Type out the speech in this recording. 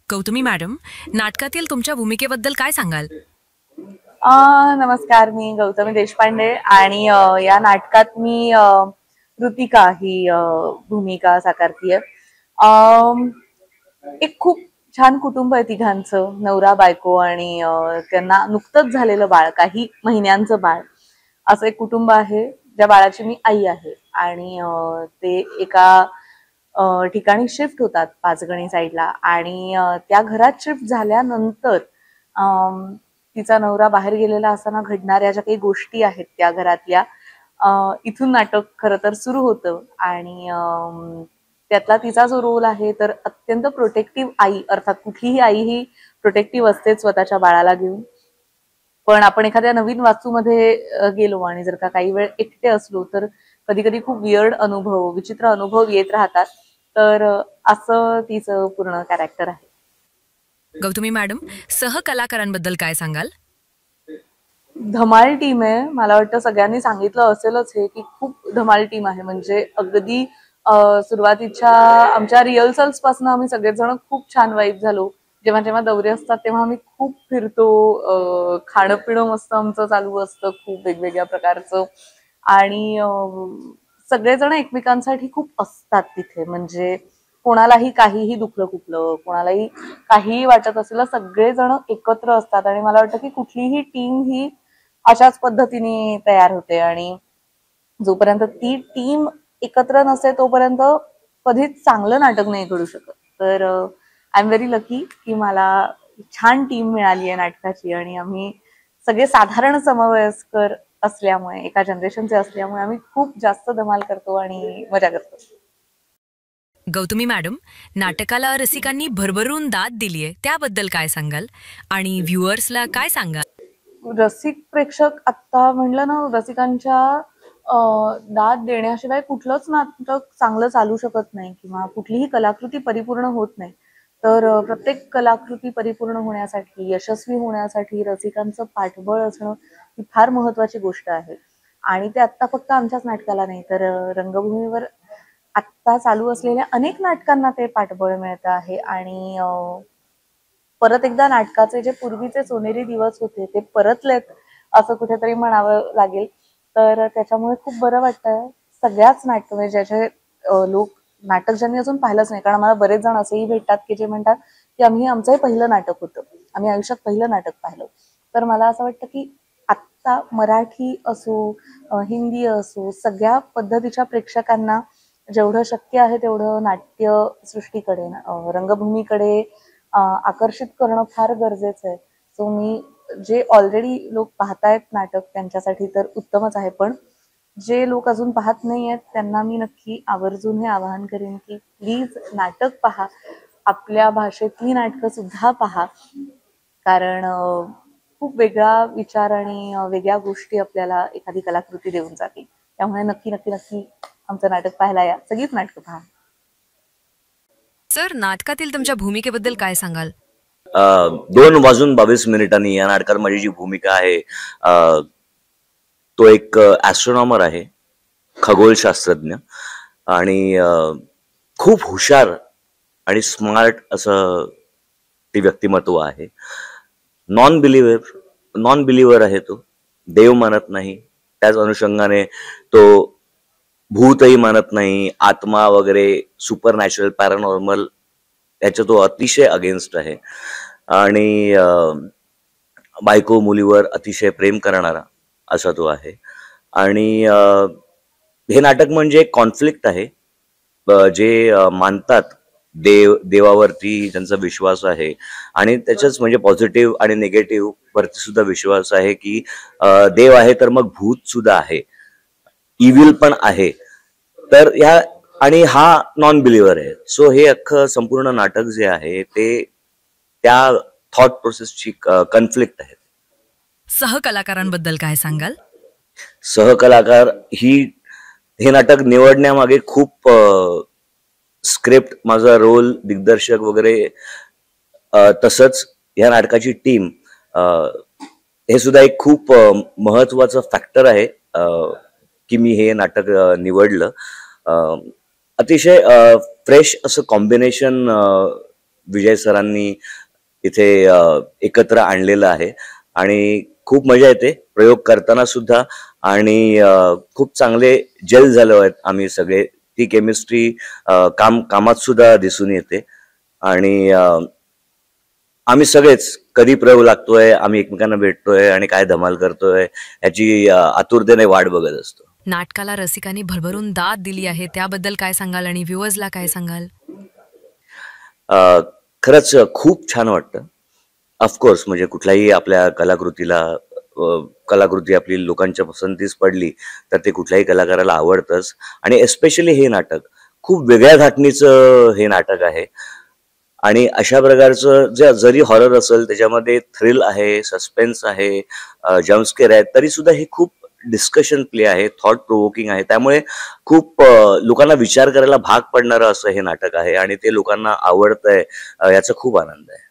Gautami madam, नाटकातील तुमच्या भूमिकेबद्दल काय सांगाल? नमस्कार, मी गौतमी देशपांडे आणि या नाटकात मी ऋतिका ही भूमिका साकारतीये. एक खूप छान कुटुंब आहे तिघांचं, नवरा बायको आणि त्यांना नुकतंच झालेलं बाळ, काही महिन्यांचं बाळ, असं एक कुटुंब आहे. ज्या बाळाची मी आई आहे आणि ते एका ठिकाणी शिफ्ट होतात पाचगणी साईडला आणि त्या घरात शिफ्ट झाल्यानंतर तिचा नवरा बाहेर गेलेला असताना घडणाऱ्या ज्या काही गोष्टी आहेत त्या घरातल्या, इथून नाटक खरं तर सुरू होतं आणि त्यातला तिचा जो रोल आहे तर अत्यंत प्रोटेक्टिव्ह आई, अर्थात कुठलीही आई ही प्रोटेक्टिव्ह असतेच स्वतःच्या बाळाला घेऊन. पण आपण एखाद्या नवीन वास्तूमध्ये गेलो आणि जर का काही वेळ एकटे असलो तर कधी कधी खूप वियर्ड अनुभव, विचित्र अनुभव येत राहतात. तर असं तिचं पूर्ण कॅरेक्टर आहे. गौतमी मॅडम, सहकलाकारांबद्दल काय सांगाल? धमाल टीम आहे. मला वाटतं सगळ्यांनी सांगितलं असेलच हे की खूप धमाल टीम आहे. म्हणजे अगदी सुरुवातीच्या आमच्या रिहर्सल्स पासून आम्ही सगळेजण खूप छान वाईब झालो. जेव्हा जेव्हा दौरे असतात तेव्हा आम्ही खूप फिरतो. खाणं पिणं मस्त आमचं चालू असतं, खूप वेगवेगळ्या प्रकारचं. आणि सगळेजण एकमेकांसाठी खूप असतात तिथे. म्हणजे कोणालाही काहीही दुखलं खुपलं, कोणालाही काहीही वाटत असेल, सगळेजण एकत्र असतात. आणि मला वाटतं की कुठलीही टीम ही अशाच पद्धतीने तयार होते आणि जोपर्यंत ती टीम एकत्र नसते तोपर्यंत कधीच चांगलं नाटक नाही घडू शकत. तर आय एम व्हेरी लकी की मला छान टीम मिळाली आहे नाटकाची आणि आम्ही सगळे साधारण समवयस्कर असल्यामुळे, एका जनरेशनचे असल्यामुळे आम्ही खूप जास्त धमाल करतो आणि मजा करतो. गौतमी मॅडम, नाटकाला रसिकांनी भरभरून दाद दिलीये, त्याबद्दल काय सांगाल? आणि व्ह्युअर्सला काय सांगाल? रसिक प्रेक्षक आता म्हणलं ना, रसिकांच्या दाद देण्याशिवाय कुठलंच नाटक चांगलं चालू शकत नाही किंवा कुठलीही कलाकृती परिपूर्ण होत नाही. तर प्रत्येक कलाकृती परिपूर्ण होण्यासाठी, यशस्वी होण्यासाठी रसिकांचं पाठबळ असणं ही फार महत्वाची गोष्ट आहे. आणि ते आत्ता फक्त आमच्याच नाटकाला नाही तर रंगभूमीवर आत्ता चालू असलेल्या अनेक नाटकांना ते पाठबळ मिळतं आहे. आणि परत एकदा नाटकाचे जे पूर्वीचे सोनेरी दिवस होते ते परतलेत असं कुठेतरी म्हणावं लागेल. तर त्याच्यामुळे खूप बरं वाटतंय. सगळ्याच नाटक म्हणजे ज्याचे लोक नाटक ज्यांनी अजून पाहिलंच नाही, कारण मला बरेच जण असेही भेटतात की जे म्हणतात की आम्ही आमचंही पहिलं नाटक होतं, आम्ही आयुष्यात पहिलं नाटक पाहिलं. तर मला असं वाटतं की आत्ता मराठी असो, हिंदी असो, सगळ्या पद्धतीच्या प्रेक्षकांना जेवढं शक्य आहे तेवढं नाट्य सृष्टीकडे, रंगभूमीकडे आकर्षित करणं फार गरजेचं आहे. सो मी जे ऑलरेडी लोक पाहतायत नाटक त्यांच्यासाठी तर उत्तमच आहे, पण जे लोक अजून पाहत नाही आहेत त्यांना मी नक्की आवर्जून हे आवाहन करेन की प्लीज नाटक पहा, आपल्या भाषेतली नाटकं सुद्धा पहा. कारण खूप वेगळा विचार आणि वेगळ्या गोष्टी आपल्याला एखादी कलाकृती देऊन जाते. त्यामुळे नक्की नक्की नक्की आमचं नाटक पाहायला या, सगळीच नाटकं पहा. सर, नाटकातील तुमच्या भूमिकेबद्दल काय सांगाल? 2:22 या नाटकात माझी जी भूमिका आहे, तो एक ॲस्ट्रॉनॉमर आहे, खगोलशास्त्रज्ञ. आणि खूप हुशार आणि स्मार्ट असं ते व्यक्तिमत्व आहे. नॉन बिलिव्हर आहे तो, देव मानत नाही. त्याच अनुषंगाने तो भूतही मानत नाही, आत्मा वगैरे, सुपर नॅचरल, पॅरानॉर्मल त्याच्या तो अतिशय अगेन्स्ट आहे. आणि बायको मुलीवर अतिशय प्रेम करणारा असा तो आहे. आणि हे नाटक म्हणजे एक कॉन्फ्लिक्ट आहे. जे मानतात देवावरती त्यांचा विश्वास आहे आणि त्याच्याच म्हणजे पॉझिटिव्ह आणि निगेटिव्ह वरती सुद्धा विश्वास आहे की देव आहे तर मग भूत सुद्धा आहे, इव्हिल पण आहे. तर ह्या आणि हा नॉन बिलिव्हर आहे. सो हे अख्खं संपूर्ण नाटक जे आहे ते त्या थॉट प्रोसेसची कन्फ्लिक्ट आहे. सहकलाकारांबद्दल काय सांगाल? सहकलाकार हे नाटक निवडण्यामागे खूप स्क्रिप्ट, माझा रोल, दिग्दर्शक वगैरे, तसंच ह्या नाटकाची टीम, हे सुद्धा एक खूप महत्वाचं फॅक्टर आहे की मी हे नाटक निवडलं. अतिशय फ्रेश असं कॉम्बिनेशन विजय सरांनी इथे एकत्र आणलेलं आहे आणि खूप मजा येते प्रयोग करताना सुद्धा आणि खूप चांगले जेल झालो आहेत आम्ही सगळे. ती केमिस्ट्री कामात सुद्धा दिसून येते आणि आम्ही सगळेच कधी प्रयोग लागतोय, आम्ही एकमेकांना भेटतोय आणि काय धमाल करतोय याची आतुरतेने वाट बघत असतो. नाटकाला रसिकांनी भरभरून दाद दिली आहे त्याबद्दल काय सांगाल आणि व्ह्युअर्सला काय सांगाल? खरंच खूप छान वाटतं. ऑफकोर्स म्हणजे कुठल्याही आपल्या कलाकृती आपली लोकांच्या पसंतीस पडली तर ते कुठल्याही कलाकाराला आवडतंच आणि एस्पेशली हे नाटक खूप वेगळ्या धाटणीचं हे नाटक आहे आणि अशा प्रकारचं जरी हॉरर असेल त्याच्यामध्ये थ्रिल आहे, सस्पेन्स आहे, जम्पस्केअर आहे, तरी सुद्धा हे खूप डिस्कशन प्ले आहे, थॉट प्रोवोकिंग आहे. त्यामुळे खूप लोकांना विचार करायला भाग पडणारं असं हे नाटक आहे आणि ते लोकांना आवडतंय याचा खूप आनंद आहे.